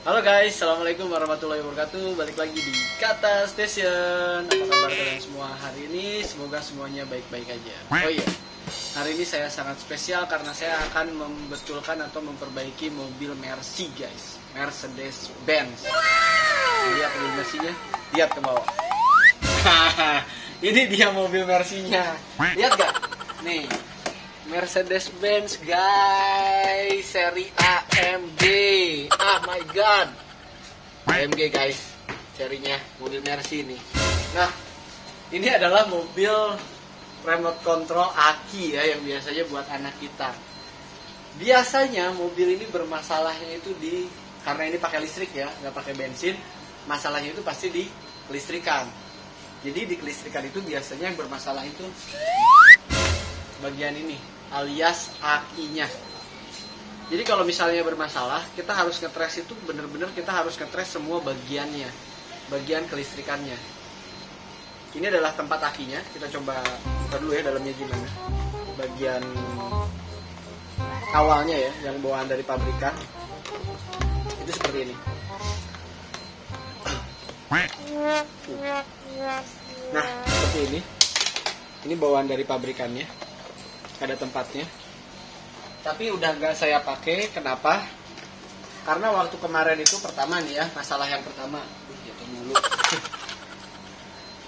Halo guys, assalamualaikum warahmatullahi wabarakatuh. Balik lagi di Kata Station. Apa kabar kalian semua hari ini? Semoga semuanya baik-baik aja. Oh iya, hari ini saya sangat spesial karena saya akan membetulkan atau memperbaiki mobil Mercy guys, Mercedes Benz. Lihat mobil Mercy-nya, lihat ke bawah. Ini dia mobil Mercy-nya. Lihat gak? Nih, Mercedes Benz guys, seri AMG. Ah my god, AMG guys, serinya mobil Mercy ini. Nah, ini adalah mobil remote control aki ya, yang biasanya buat anak kita. Biasanya mobil ini bermasalahnya itu karena ini pakai listrik ya, nggak pakai bensin. Masalahnya itu pasti di kelistrikan. Jadi di kelistrikan itu biasanya yang bermasalah itu bagian ini, alias akinya. Jadi kalau misalnya bermasalah, kita harus ngetres itu bener-bener kita harus ngetres semua bagiannya, bagian kelistrikannya. Ini adalah tempat akinya. Kita coba buka dulu ya dalamnya gimana. Bagian awalnya ya, yang bawaan dari pabrikan itu seperti ini. Nah, seperti ini. Ini bawaan dari pabrikannya. Ada tempatnya. Tapi udah nggak saya pakai. Kenapa? Karena waktu kemarin itu pertama nih ya, masalah yang pertama.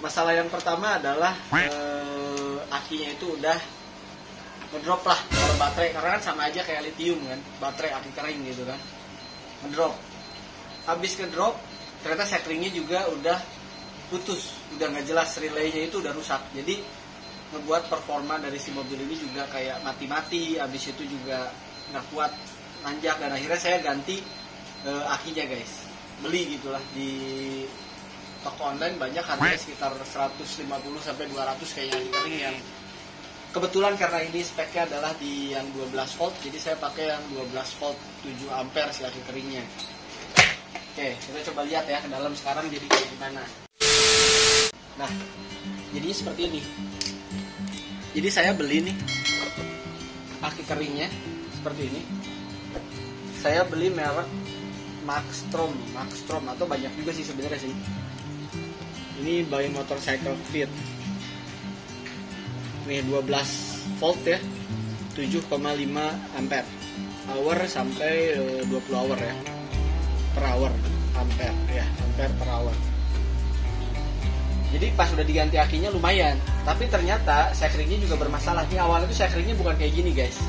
Masalah yang pertama adalah akinya itu udah ngedrop lah kalau baterai, karena kan sama aja kayak lithium kan, baterai aki kering gitu kan, ngedrop. Habis ngedrop, ternyata sekringnya juga udah putus, udah nggak jelas, relaynya itu udah rusak. Jadi ngebuat performa dari si mobil ini juga kayak mati-mati. Habis itu juga nggak kuat nanjak, dan akhirnya saya ganti akinya guys. Beli gitulah di toko online, banyak harganya sekitar 150 sampai 200 kayak yang kering, yang kebetulan karena ini speknya adalah di yang 12 volt, jadi saya pakai yang 12 volt 7 ampere si aki keringnya. Oke, kita coba lihat ya ke dalam sekarang jadi kayak gimana. Nah, jadi seperti ini. Jadi saya beli nih aki keringnya seperti ini. Saya beli merek Maxstrom atau banyak juga sih sebenarnya sih. Ini by Motorcycle Fit. Nih 12 volt ya, 7,5 ampere hour sampai 20 hour ya. Per hour ampere ya, ampere per hour. Jadi pas udah diganti akinya lumayan, tapi ternyata sekringnya juga bermasalah. Ini awalnya tuh sekringnya bukan kayak gini guys.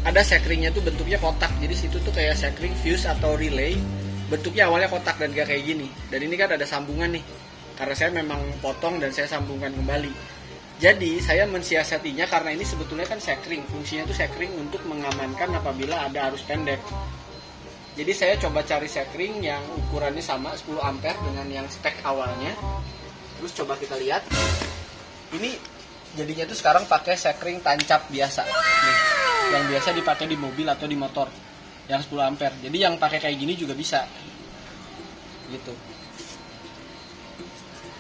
Ada sekringnya tuh bentuknya kotak. Jadi situ tuh kayak sekring fuse atau relay, bentuknya awalnya kotak dan gak kayak gini. Dan ini kan ada sambungan nih, karena saya memang potong dan saya sambungkan kembali. Jadi saya mensiasatinya karena ini sebetulnya kan sekring, fungsinya tuh sekring untuk mengamankan apabila ada arus pendek. Jadi saya coba cari sekring yang ukurannya sama 10 ampere dengan yang spek awalnya. Terus coba kita lihat. Ini jadinya tuh sekarang pakai sekring tancap biasa. Nih, yang biasa dipakai di mobil atau di motor. Yang 10 ampere. Jadi yang pakai kayak gini juga bisa. Gitu.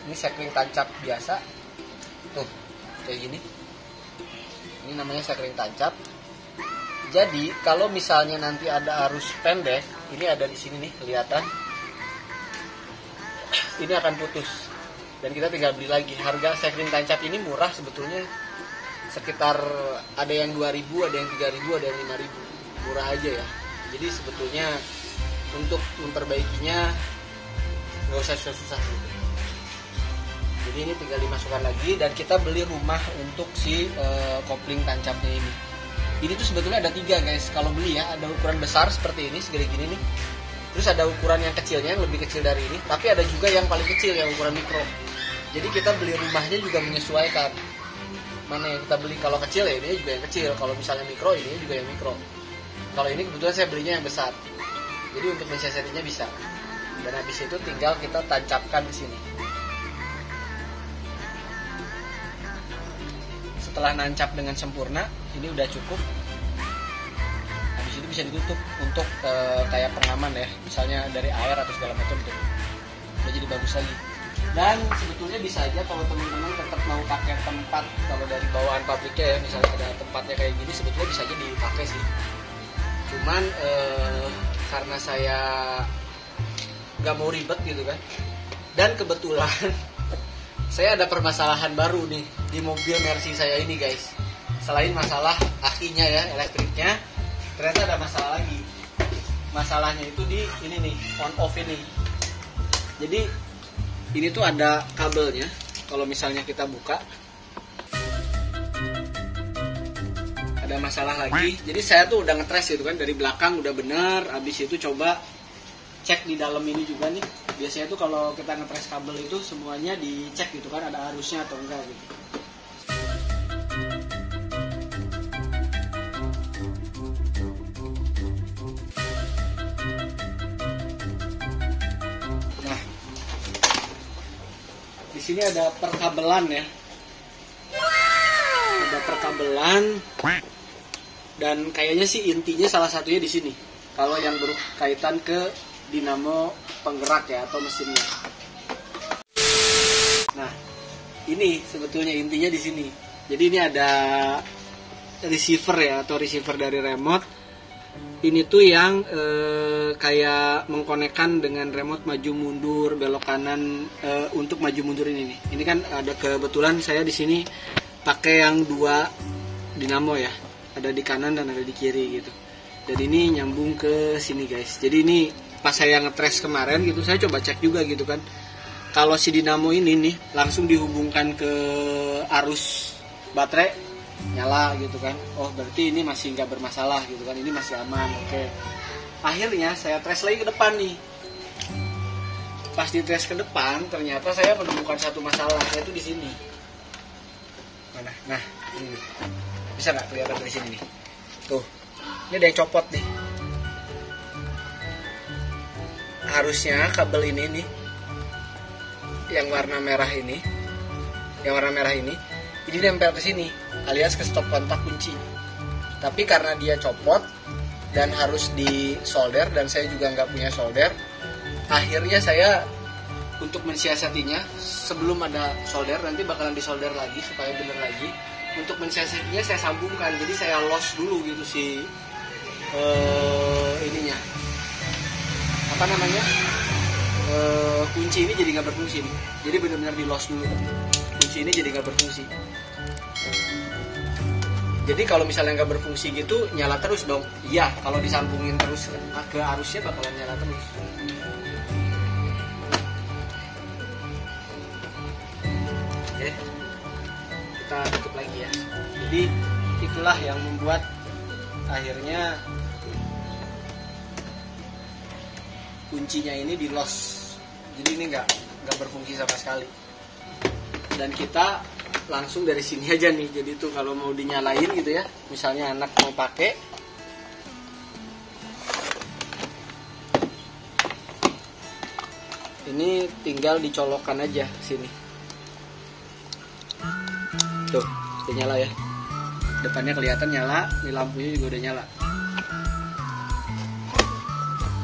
Ini sekring tancap biasa. Tuh, kayak gini. Ini namanya sekring tancap. Jadi kalau misalnya nanti ada arus pendek, ini ada di sini nih kelihatan, ini akan putus dan kita tinggal beli lagi. Harga sekring tancap ini murah sebetulnya, sekitar ada yang 2.000, ada yang 3.000, ada yang 5.000, murah aja ya. Jadi sebetulnya untuk memperbaikinya nggak usah susah-susah. Jadi ini tinggal dimasukkan lagi dan kita beli rumah untuk si kopling tancapnya ini. Ini tuh sebetulnya ada 3 guys, kalau beli ya. Ada ukuran besar seperti ini, segede gini nih. Terus ada ukuran yang kecilnya, yang lebih kecil dari ini. Tapi ada juga yang paling kecil, yang ukuran mikro. Jadi kita beli rumahnya juga menyesuaikan mana yang kita beli. Kalau kecil ya ini juga yang kecil, kalau misalnya mikro ini juga yang mikro. Kalau ini kebetulan saya belinya yang besar. Jadi untuk mensiasatinya bisa. Dan habis itu tinggal kita tancapkan di sini. Setelah nancap dengan sempurna, ini udah cukup. Habis itu bisa ditutup untuk kayak pengaman ya, misalnya dari air atau segala macam tuh. Udah jadi bagus lagi. Dan sebetulnya bisa aja kalau teman-teman tetap mau pakai tempat, kalau dari bawaan pabriknya ya, misalnya ada tempatnya kayak gini, sebetulnya bisa aja dipakai sih. Cuman karena saya nggak mau ribet gitu kan. Dan kebetulan saya ada permasalahan baru nih di mobil Mercy saya ini guys. Selain masalah akinya ya, elektriknya, ternyata ada masalah lagi. Masalahnya itu di ini nih, on off ini. Jadi ini tuh ada kabelnya. Kalau misalnya kita buka, ada masalah lagi. Jadi saya tuh udah ngetres gitu kan, dari belakang udah bener. Abis itu coba cek di dalam ini juga nih. Biasanya tuh kalau kita ngetres kabel itu semuanya dicek gitu kan, ada arusnya atau enggak gitu. Nah, di sini ada perkabelan ya. Ada perkabelan. Dan kayaknya sih intinya salah satunya di sini. Kalau yang berkaitan ke dinamo penggerak ya atau mesinnya. Nah, ini sebetulnya intinya di sini. Jadi ini ada receiver ya atau receiver dari remote. Ini tuh yang kayak mengkonekkan dengan remote maju mundur, belok kanan untuk maju mundur ini nih. Ini kan ada kebetulan saya di sini pakai yang 2 dinamo ya. Ada di kanan dan ada di kiri gitu. Jadi ini nyambung ke sini guys. Jadi ini pas saya ngetres kemarin gitu, saya coba cek juga gitu kan. Kalau si dinamo ini nih langsung dihubungkan ke arus baterai, nyala gitu kan. Oh berarti ini masih nggak bermasalah gitu kan, ini masih aman. Oke. Akhirnya saya tes lagi ke depan nih. Pas di tes ke depan ternyata saya menemukan satu masalah, yaitu di sini. Mana? Nah ini nih. Bisa nggak kelihatan dari sini nih? Tuh, ini ada yang copot nih. Harusnya kabel ini nih, yang warna merah ini nempel ke sini, alias ke stop kontak kunci. Tapi karena dia copot dan harus di solder dan saya juga nggak punya solder, akhirnya saya untuk mensiasatinya sebelum ada solder, nanti bakalan disolder lagi supaya bener lagi. Untuk mensiasatinya saya sambungkan, jadi saya los dulu gitu si ininya. Apa namanya, kunci ini jadi nggak berfungsi nih. Jadi benar-benar di loss dulu, kunci ini jadi nggak berfungsi. Jadi kalau misalnya nggak berfungsi gitu, nyala terus dong. Iya, kalau disambungin terus ke arusnya bakalan nyala terus. Oke, kita tutup lagi ya. Jadi itulah yang membuat akhirnya kuncinya ini di loss, jadi ini nggak berfungsi sama sekali. Dan kita langsung dari sini aja nih. Jadi tuh kalau mau dinyalain gitu ya, misalnya anak mau pakai, ini tinggal dicolokkan aja sini. Tuh, udah nyala ya. Depannya kelihatan nyala, ini lampunya juga udah nyala.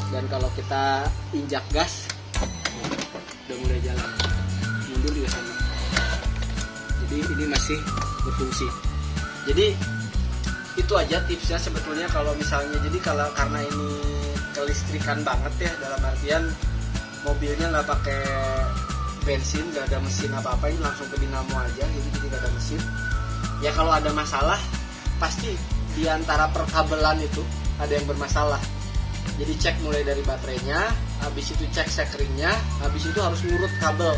Dan kalau kita injak gas, udah mulai jalan. Mundur juga sama. Jadi ini masih berfungsi. Jadi itu aja tipsnya sebetulnya kalau misalnya. Jadi karena ini kelistrikan banget ya, dalam artian mobilnya nggak pakai bensin, nggak ada mesin apa-apa, ini langsung ke dinamo aja. Jadi nggak ada mesin. Ya kalau ada masalah, pasti di antara perkabelan itu ada yang bermasalah. Jadi cek mulai dari baterainya, habis itu cek sekringnya, habis itu harus ngurut kabel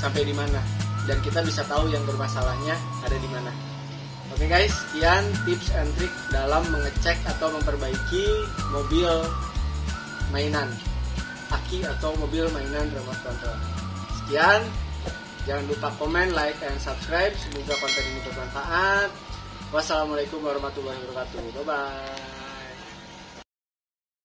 sampai di mana, dan kita bisa tahu yang bermasalahnya ada di mana. Oke guys, sekian tips and trik dalam mengecek atau memperbaiki mobil mainan, aki atau mobil mainan remote control. Sekian, jangan lupa komen, like, and subscribe. Semoga konten ini bermanfaat. Wassalamualaikum warahmatullahi wabarakatuh. Bye bye.